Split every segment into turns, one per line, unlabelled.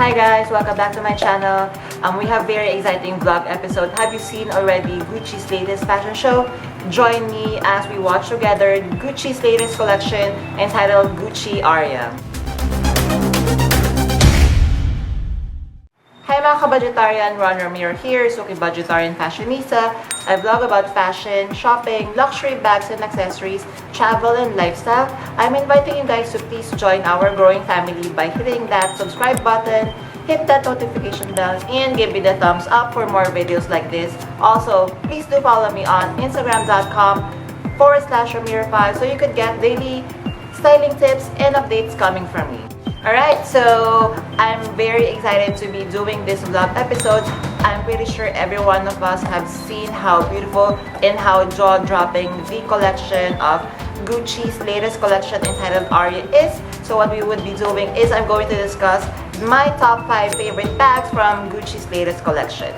Hi guys, welcome back to my channel. We have very exciting vlog episode. Have you seen already Gucci's latest fashion show? Join me as we watch together Gucci's latest collection entitled Gucci ARIA. Hi mga ka-budgetarian, Ron Ramiro here, Suki Budgetarian Fashionista. I vlog about fashion, shopping, luxury bags and accessories, travel and lifestyle. I'm inviting you guys to please join our growing family by hitting that subscribe button, hit that notification bell, and give me the thumbs up for more videos like this. Also, please do follow me on Instagram.com/Ramiro5 so you could get daily styling tips and updates coming from me. Alright, so I'm very excited to be doing this vlog episode. I'm pretty sure every one of us have seen how beautiful and how jaw-dropping the collection of Gucci's latest collection entitled ARIA is. So what we would be doing is I'm going to discuss my top 5 favorite bags from Gucci's latest collection.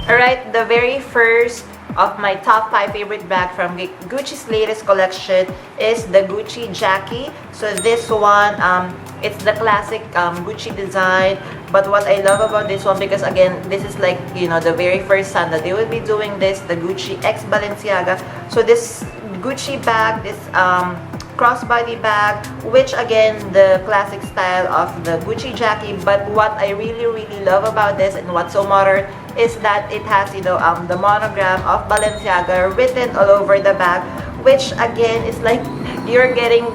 Alright, the very first of my top 5 favorite bag from Gucci's latest collection is the Gucci Jackie. So this one, it's the classic Gucci design. But what I love about this one, because again, this is like, you know, the very first time that they will be doing this, the Gucci X Balenciaga. So this Gucci bag, this crossbody bag, which again, the classic style of the Gucci Jackie. But what I really love about this and what's so modern is that it has, you know, the monogram of Balenciaga written all over the bag, which again is like you're getting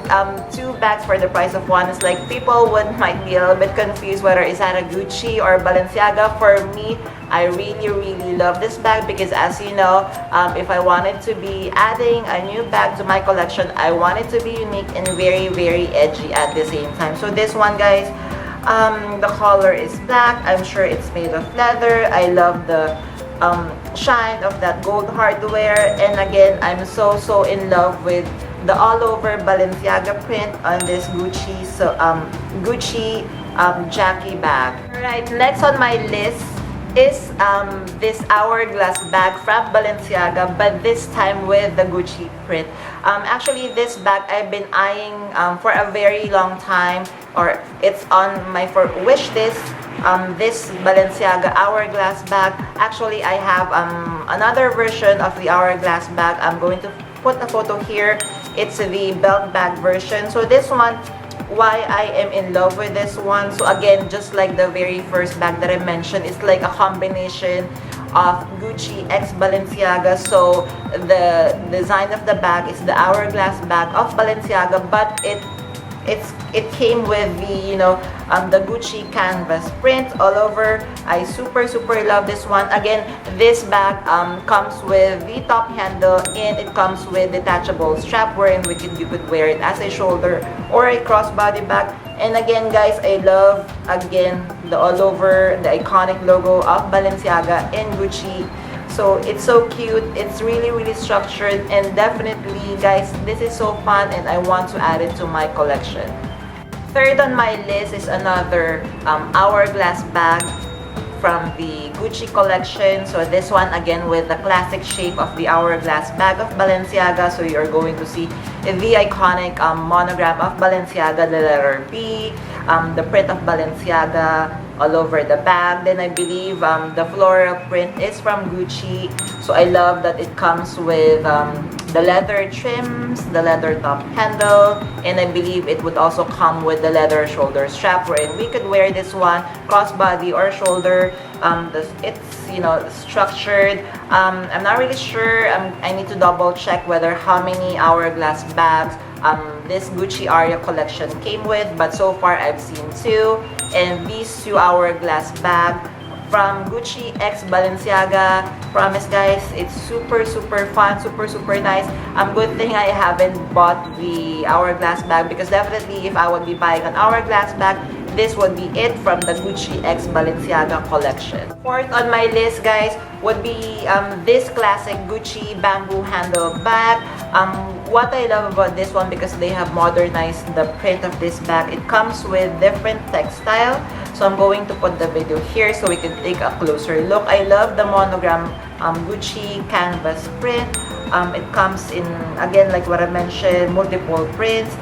2 bags for the price of one. It's like people might be a little bit confused whether is that a Gucci or Balenciaga. For me, I really love this bag because, as you know, if I wanted to be adding a new bag to my collection, I want it to be unique and very edgy at the same time. So this one, guys, the color is black. I'm sure it's made of leather. I love the shine of that gold hardware, and again, I'm so in love with the all over Balenciaga print on this Gucci Jackie bag. Alright, next on my list is this Hourglass bag from Balenciaga, but this time with the Gucci print. Actually, this bag I've been eyeing for a very long time, or it's on my wish list. This Balenciaga Hourglass bag. Actually, I have another version of the Hourglass bag. I'm going to put a photo here. It's the belt bag version. So this one, why I am in love with this one. So again, just like the very first bag that I mentioned, it's like a combination of Gucci X Balenciaga. So the design of the bag is the Hourglass bag of Balenciaga, but it came with the, you know, the Gucci canvas print all over. I super love this one. Again, this bag comes with the top handle, and it comes with detachable strap wherein you could wear it as a shoulder or a crossbody bag. And again, guys, I love again the all over, the iconic logo of Balenciaga and Gucci. So it's so cute, it's really structured, and definitely guys, this is so fun and I want to add it to my collection. Third on my list is another Hourglass bag from the Gucci collection. So this one again with the classic shape of the Hourglass bag of Balenciaga. So you're going to see the iconic monogram of Balenciaga, the letter B, the print of Balenciaga all over the bag. Then I believe the floral print is from Gucci. So I love that it comes with the leather trims, the leather top handle, and I believe it would also come with the leather shoulder strap, wherein we could wear this one crossbody or shoulder. It's, you know, structured. I'm not really sure. I need to double check whether how many Hourglass bags this Gucci ARIA collection came with, but so far I've seen 2, and these 2 Hourglass bag from Gucci x Balenciaga. Promise guys, it's super fun, super nice. Good thing I haven't bought the Hourglass bag, because definitely if I would be buying an Hourglass bag, this would be it from the Gucci x Balenciaga collection. Fourth on my list guys would be this classic Gucci bamboo handle bag. What I love about this one, because they have modernized the print of this bag, it comes with different textile. So I'm going to put the video here so we can take a closer look. I love the monogram Gucci canvas print. It comes in, again, like what I mentioned, multiple prints.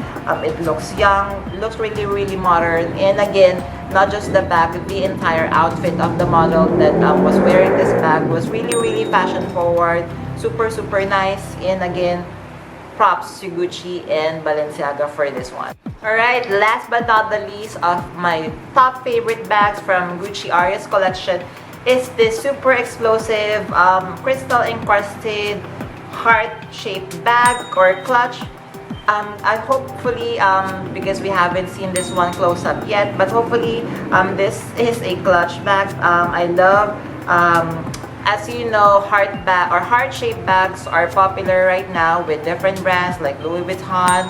It looks young, looks really modern, and again, not just the bag, the entire outfit of the model that was wearing this bag was really fashion forward, super nice, and again, props to Gucci and Balenciaga for this one. Alright, last but not the least of my top favorite bags from Gucci ARIA's collection is this super explosive crystal encrusted heart-shaped bag or clutch. I hopefully, because we haven't seen this one close up yet, but hopefully this is a clutch bag. I love, as you know, heart-shaped bags are popular right now with different brands like Louis Vuitton,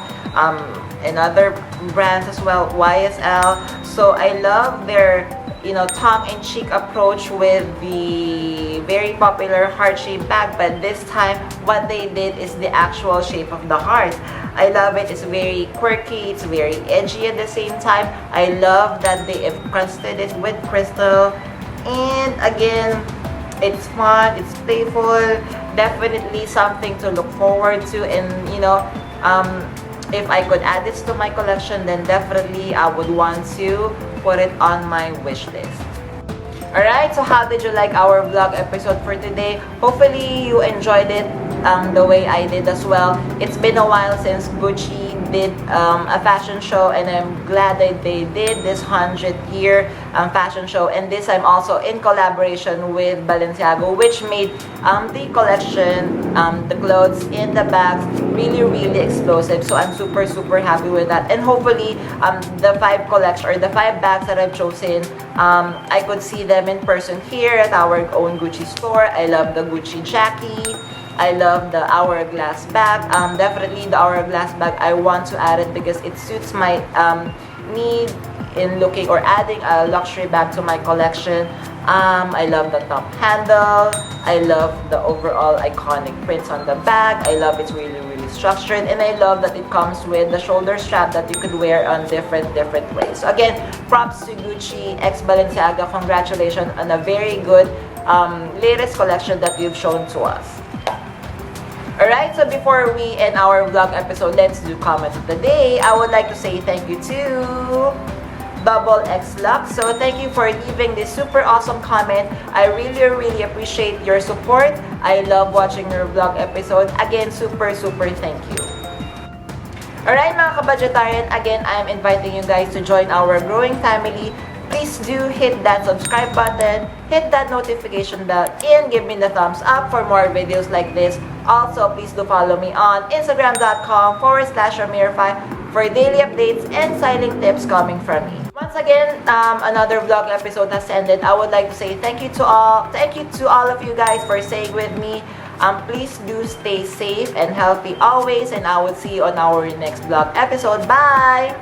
and other brands as well, YSL. So I love their, you know, tongue-in-cheek approach with the very popular heart-shaped bag, but this time what they did is the actual shape of the heart. I love it. It's very quirky, it's very edgy at the same time. I love that they encrusted it with crystal, and again, it's fun, it's playful, definitely something to look forward to. And you know, if I could add this to my collection, then definitely I would want to put it on my wish list. Alright, so how did you like our vlog episode for today? Hopefully you enjoyed it the way I did as well. It's been a while since Gucci did a fashion show, and I'm glad that they did this 100-year fashion show, and this time also in collaboration with Balenciaga, which made the collection, the clothes in the bags really explosive. So I'm super happy with that, and hopefully the 5 collection or the 5 bags that I've chosen, I could see them in person here at our own Gucci store. I love the Gucci Jackie. I love the Hourglass bag. Definitely the Hourglass bag, I want to add it because it suits my need in looking or adding a luxury bag to my collection. I love the top handle. I love the overall iconic prints on the bag. I love it's really structured, and I love that it comes with the shoulder strap that you could wear on different ways. So again, props to Gucci x Balenciaga. Congratulations on a very good latest collection that you've shown to us. Alright, so before we end our vlog episode, let's do comment of the day. I would like to say thank you to Double X Lux. So thank you for leaving this super awesome comment. I really appreciate your support. I love watching your vlog episode. Again, super thank you. Alright mga kabudgetarian, again, I'm inviting you guys to join our growing family. Please do hit that subscribe button, hit that notification bell, and give me the thumbs up for more videos like this. Also, please do follow me on Instagram.com/Ramir5 for daily updates and styling tips coming from me. Once again, another vlog episode has ended. I would like to say thank you to all of you guys for staying with me. Please do stay safe and healthy always, and I will see you on our next vlog episode. Bye!